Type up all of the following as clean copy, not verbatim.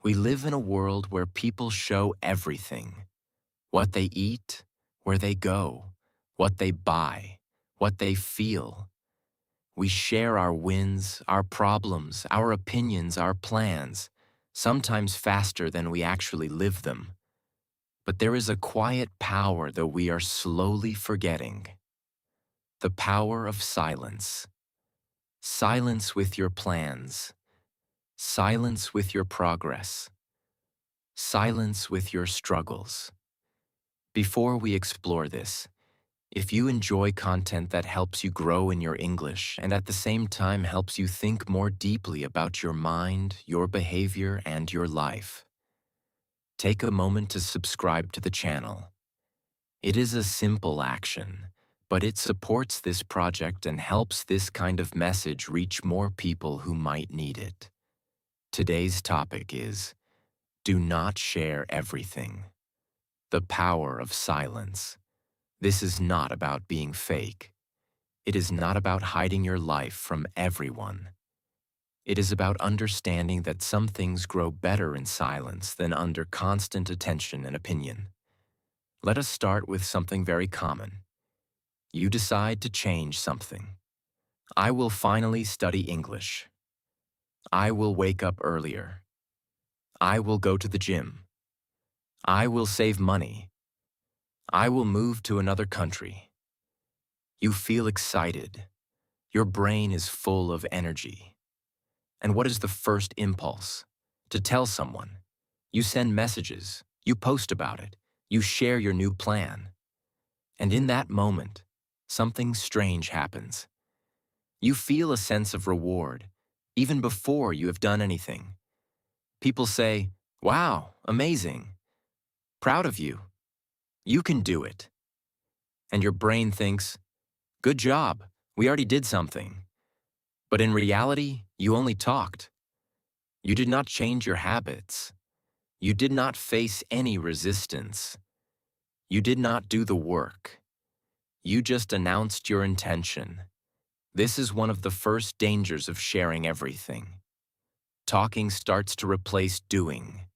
We live in a world where people show everything: what they eat, where they go, what they buy, what they feel. We share our wins, our problems, our opinions, our plans, sometimes faster than we actually live them. But there is a quiet power that we are slowly forgetting: the power of silence. Silence with your plans, silence with your progress, silence with your struggles. Before we explore this, if you enjoy content that helps you grow in your English and at the same time helps you think more deeply about your mind, your behavior, and your life, take a moment to subscribe to the channel. It is a simple action, but it supports this project and helps this kind of message reach more people who might need it. Today's topic is: do not share everything. The power of silence. This is not about being fake. It is not about hiding your life from everyone. It is about understanding that some things grow better in silence than under constant attention and opinion. Let us start with something very common. You decide to change something. I will finally study English. I will wake up earlier. I will go to the gym. I will save money. I will move to another country. You feel excited. Your brain is full of energy. And what is the first impulse? To tell someone. You send messages. You post about it. You share your new plan. And in that moment, something strange happens. You feel a sense of reward, even before you have done anything. People say, "Wow, amazing. Proud of you. You can do it." And your brain thinks, "Good job, we already did something." But in reality, you only talked. You did not change your habits. You did not face any resistance. You did not do the work. You just announced your intention. This is one of the first dangers of sharing everything. Talking starts to replace doing.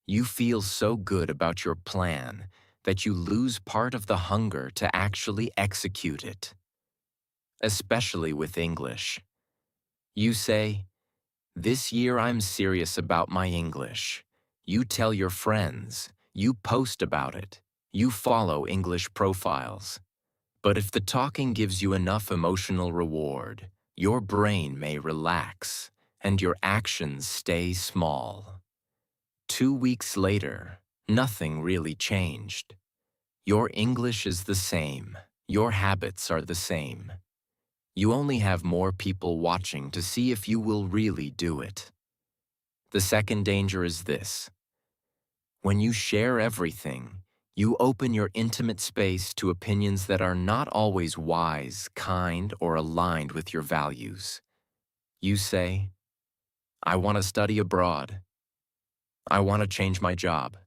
You feel so good about your plan that you lose part of the hunger to actually execute it. Especially with English. You say, "This year I'm serious about my English." You tell your friends. You post about it. You follow English profiles. But if the talking gives you enough emotional reward, your brain may relax and your actions stay small. 2 weeks later, nothing really changed. Your English is the same. Your habits are the same. You only have more people watching to see if you will really do it. The second danger is this: when you share everything, you open your intimate space to opinions that are not always wise, kind, or aligned with your values. You say, "I want to study abroad. I want to change my job.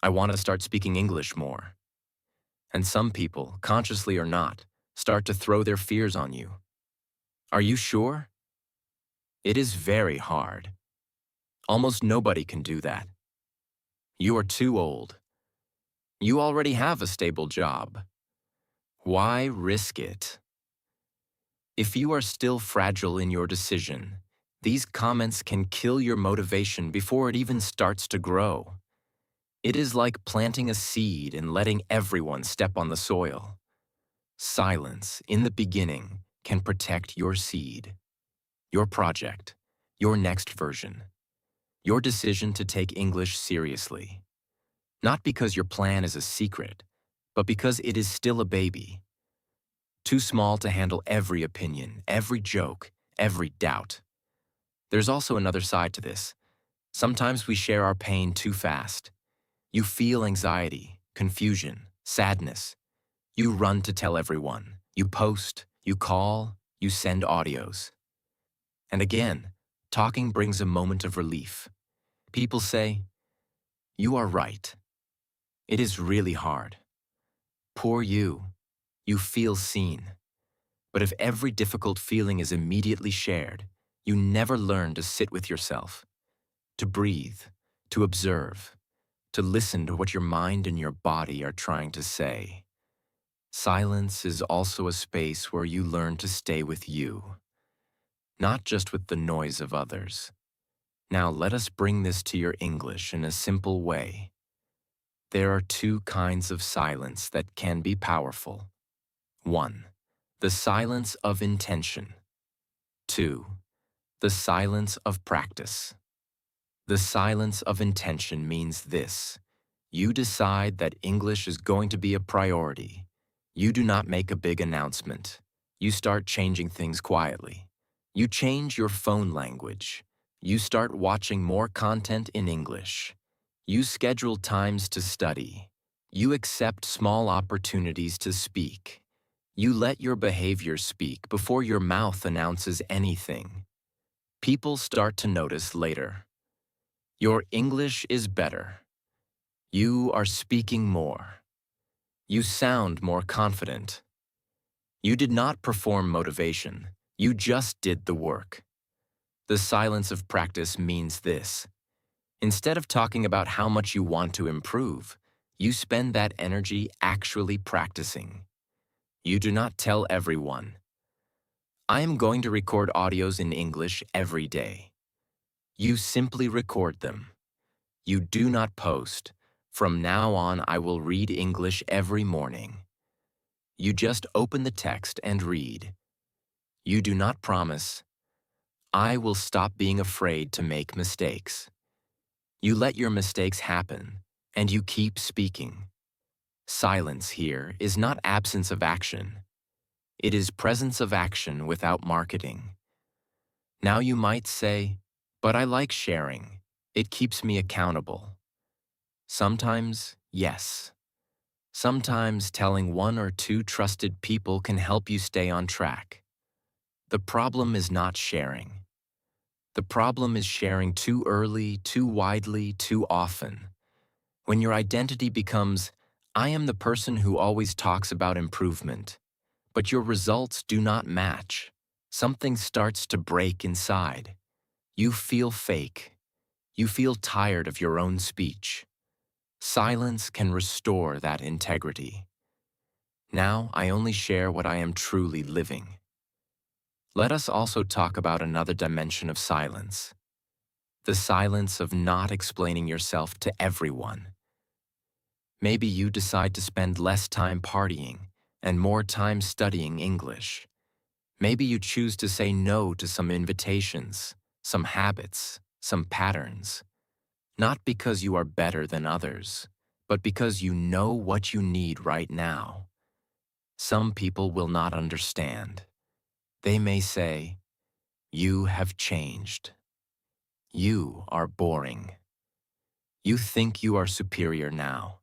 I want to start speaking English more." And some people, consciously or not, start to throw their fears on you. Are you sure? It is very hard. Almost nobody can do that. You are too old. You already have a stable job. Why risk it? If you are still fragile in your decision, these comments can kill your motivation before it even starts to grow. It is like planting a seed and letting everyone step on the soil. Silence, in the beginning, can protect your seed, your project, your next version, your decision to take English seriously. Not because your plan is a secret, but because it is still a baby. Too small to handle every opinion, every joke, every doubt. There's also another side to this. Sometimes we share our pain too fast. You feel anxiety, confusion, sadness. You run to tell everyone. You post, you call, you send audios. And again, talking brings a moment of relief. People say, "You are right. It is really hard. Poor you. You feel seen." But if every difficult feeling is immediately shared, you never learn to sit with yourself. to breathe, to observe, to listen to what your mind and your body are trying to say. Silence is also a space where you learn to stay with you, not just with the noise of others. Now let us bring this to your English in a simple way. There are two kinds of silence that can be powerful. 1. The silence of intention. 2. The silence of practice. The silence of intention means this. You decide that English is going to be a priority. You do not make a big announcement. You start changing things quietly. You change your phone language. You start watching more content in English. You schedule times to study. You accept small opportunities to speak. You let your behavior speak before your mouth announces anything. People start to notice later. Your English is better. You are speaking more. You sound more confident. You did not perform motivation. You just did the work. The silence of practice means this. Instead of talking about how much you want to improve, you spend that energy actually practicing. You do not tell everyone, I am going to record audios in English every day. You simply record them. You do not post, from now on I will read English every morning. You just open the text and read. You do not promise, I will stop being afraid to make mistakes. You let your mistakes happen, and you keep speaking. Silence here is not absence of action. It is presence of action without marketing. Now you might say, but I like sharing. It keeps me accountable. Sometimes, yes. Sometimes telling one or two trusted people can help you stay on track. The problem is not sharing. The problem is sharing too early, too widely, too often. When your identity becomes, I am the person who always talks about improvement, but your results do not match, something starts to break inside. You feel fake. You feel tired of your own speech. Silence can restore that integrity. Now I only share what I am truly living. Let us also talk about another dimension of silence. The silence of not explaining yourself to everyone. Maybe you decide to spend less time partying and more time studying English. Maybe you choose to say no to some invitations, some habits, some patterns. Not because you are better than others, but because you know what you need right now. Some people will not understand. They may say, you have changed. You are boring. You think you are superior now.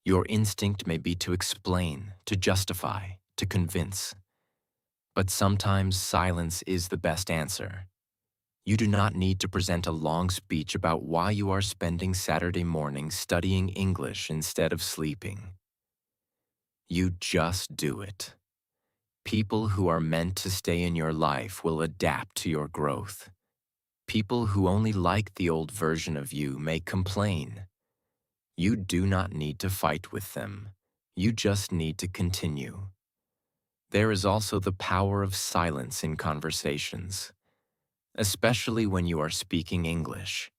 Your instinct may be to explain, to justify, to convince. But sometimes silence is the best answer. You do not need to present a long speech about why you are spending Saturday mornings studying English instead of sleeping. You just do it. People who are meant to stay in your life will adapt to your growth. People who only like the old version of you may complain. You do not need to fight with them. You just need to continue. There is also the power of silence in conversations, especially when you are speaking English.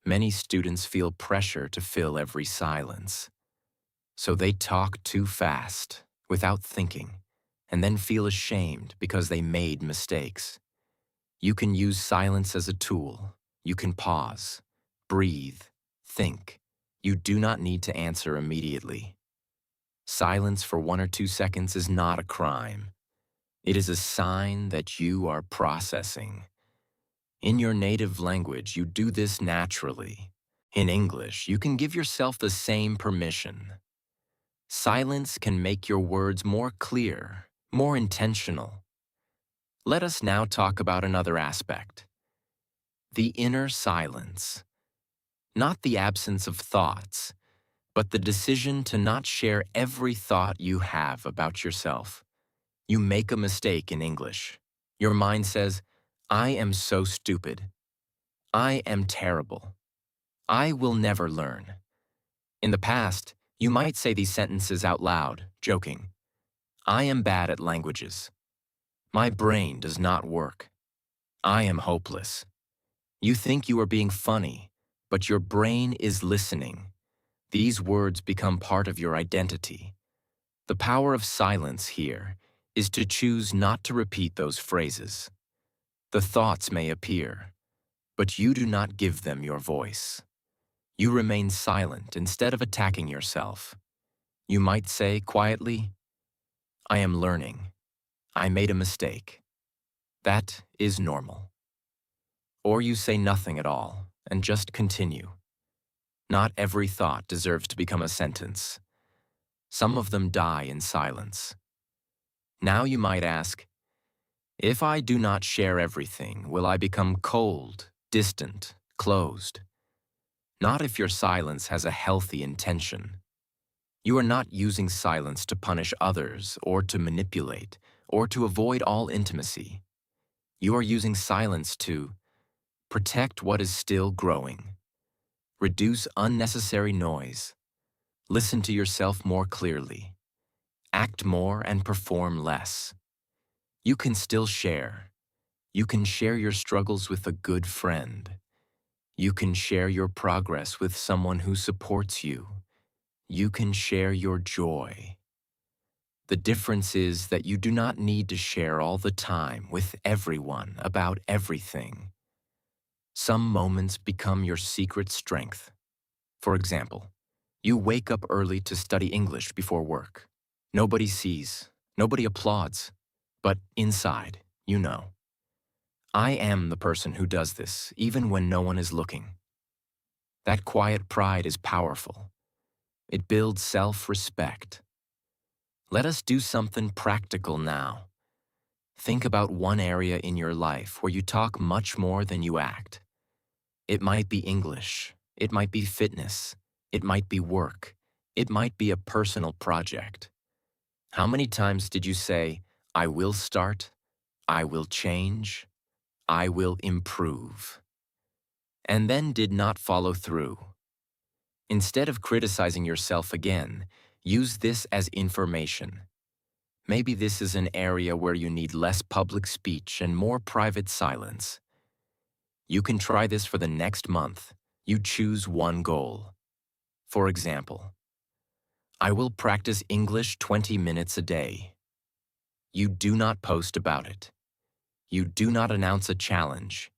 Many students feel pressure to fill every silence. So they talk too fast, without thinking, and then feel ashamed because they made mistakes. You can use silence as a tool. You can pause, breathe, think. You do not need to answer immediately. Silence for 1 or 2 seconds is not a crime. It is a sign that you are processing. In your native language, you do this naturally. In English, you can give yourself the same permission. Silence can make your words more clear, more intentional. Let us now talk about another aspect. The inner silence. Not the absence of thoughts, but the decision to not share every thought you have about yourself. You make a mistake in English. Your mind says, I am so stupid. I am terrible. I will never learn. In the past, you might say these sentences out loud, joking. I am bad at languages. My brain does not work. I am hopeless. You think you are being funny, but your brain is listening. These words become part of your identity. The power of silence here is to choose not to repeat those phrases. The thoughts may appear, but you do not give them your voice. You remain silent instead of attacking yourself. You might say quietly, I am learning. I made a mistake. That is normal. Or you say nothing at all and just continue. Not every thought deserves to become a sentence. Some of them die in silence. Now you might ask, if I do not share everything, will I become cold, distant, closed? Not if your silence has a healthy intention. You are not using silence to punish others or to manipulate or to avoid all intimacy. You are using silence to protect what is still growing, reduce unnecessary noise, listen to yourself more clearly, act more and perform less. You can still share. You can share your struggles with a good friend. You can share your progress with someone who supports you. You can share your joy. The difference is that you do not need to share all the time with everyone about everything. Some moments become your secret strength. For example, you wake up early to study English before work. Nobody sees, nobody applauds, but inside, you know. I am the person who does this, even when no one is looking. That quiet pride is powerful. It builds self-respect. Let us do something practical now. Think about one area in your life where you talk much more than you act. It might be English. It might be fitness. It might be work. It might be a personal project. How many times did you say, I will start, I will change, I will improve, and then did not follow through? Instead of criticizing yourself again, use this as information. Maybe this is an area where you need less public speech and more private silence. You can try this for the next month. You choose one goal. For example, I will practice English 20 minutes a day. You do not post about it. You do not announce a challenge.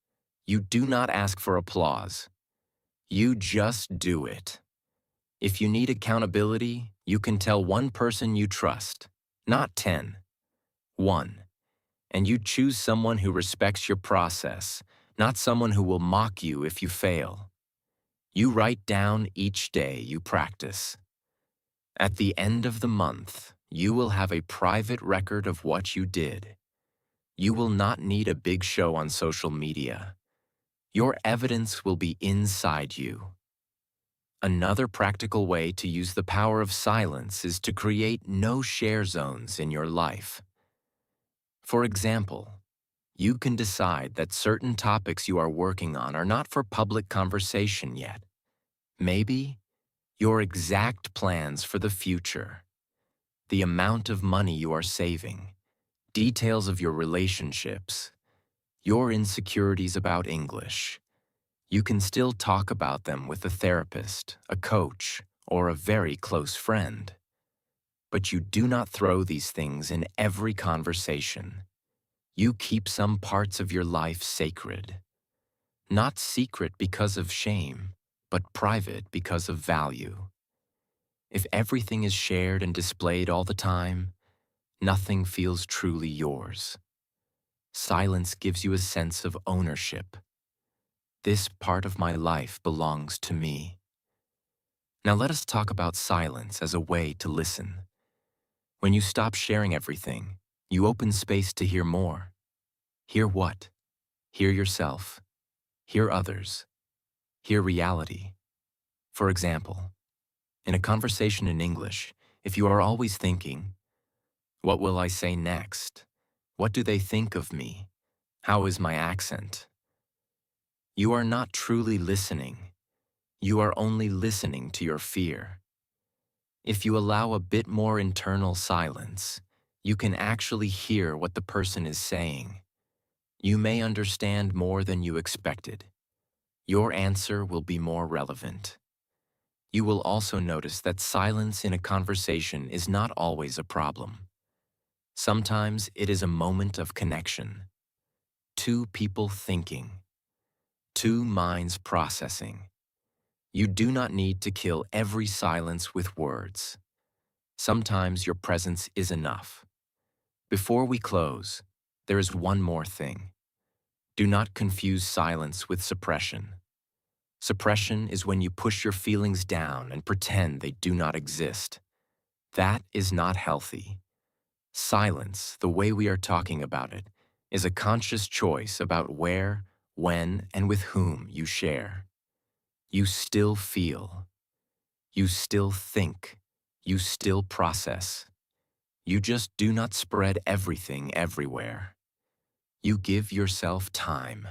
You do not ask for applause. You just do it. If you need accountability, you can tell one person you trust, not 10. One. And you choose someone who respects your process, not someone who will mock you if you fail. You write down each day you practice. At the end of the month, you will have a private record of what you did. You will not need a big show on social media. Your evidence will be inside you. Another practical way to use the power of silence is to create no share zones in your life. For example, you can decide that certain topics you are working on are not for public conversation yet. Maybe your exact plans for the future, the amount of money you are saving, details of your relationships, your insecurities about English. You can still talk about them with a therapist, a coach, or a very close friend. But you do not throw these things in every conversation. You keep some parts of your life sacred. Not secret because of shame, but private because of value. If everything is shared and displayed all the time, nothing feels truly yours. Silence gives you a sense of ownership. This part of my life belongs to me. Now let us talk about silence as a way to listen. When you stop sharing everything, you open space to hear more. Hear what? Hear yourself. Hear others. Hear reality. For example, in a conversation in English, if you are always thinking, what will I say next? What do they think of me? How is my accent? You are not truly listening. You are only listening to your fear. If you allow a bit more internal silence, you can actually hear what the person is saying. You may understand more than you expected. Your answer will be more relevant. You will also notice that silence in a conversation is not always a problem. Sometimes it is a moment of connection. Two people thinking. Two minds processing. You do not need to kill every silence with words. Sometimes your presence is enough. Before we close, there is one more thing. Do not confuse silence with suppression. Suppression is when you push your feelings down and pretend they do not exist. That is not healthy. Silence, the way we are talking about it, is a conscious choice about where, when, and with whom you share. You still feel. You still think. You still process. You just do not spread everything everywhere. You give yourself time.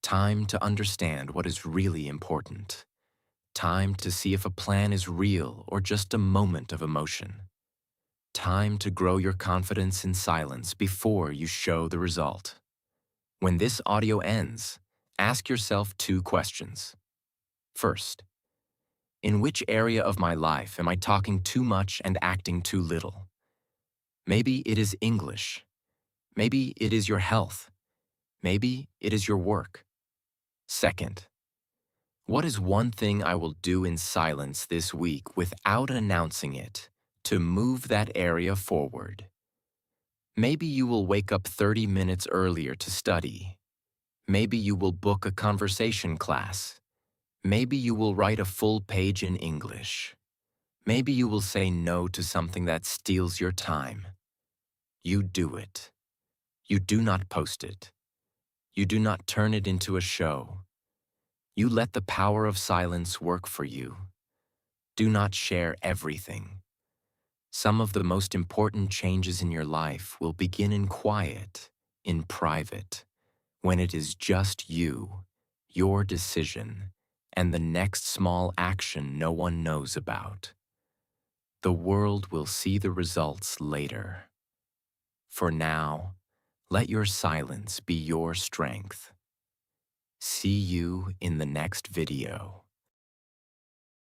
Time to understand what is really important. Time to see if a plan is real or just a moment of emotion. Time to grow your confidence in silence before you show the result. When this audio ends, ask yourself two questions. First, in which area of my life am I talking too much and acting too little? Maybe it is English. Maybe it is your health. Maybe it is your work. Second, what is one thing I will do in silence this week without announcing it to move that area forward? Maybe you will wake up 30 minutes earlier to study. Maybe you will book a conversation class. Maybe you will write a full page in English. Maybe you will say no to something that steals your time. You do it. You do not post it. You do not turn it into a show. You let the power of silence work for you. Do not share everything. Some of the most important changes in your life will begin in quiet, in private, when it is just you, your decision, and the next small action no one knows about. The world will see the results later. For now, let your silence be your strength. See you in the next video.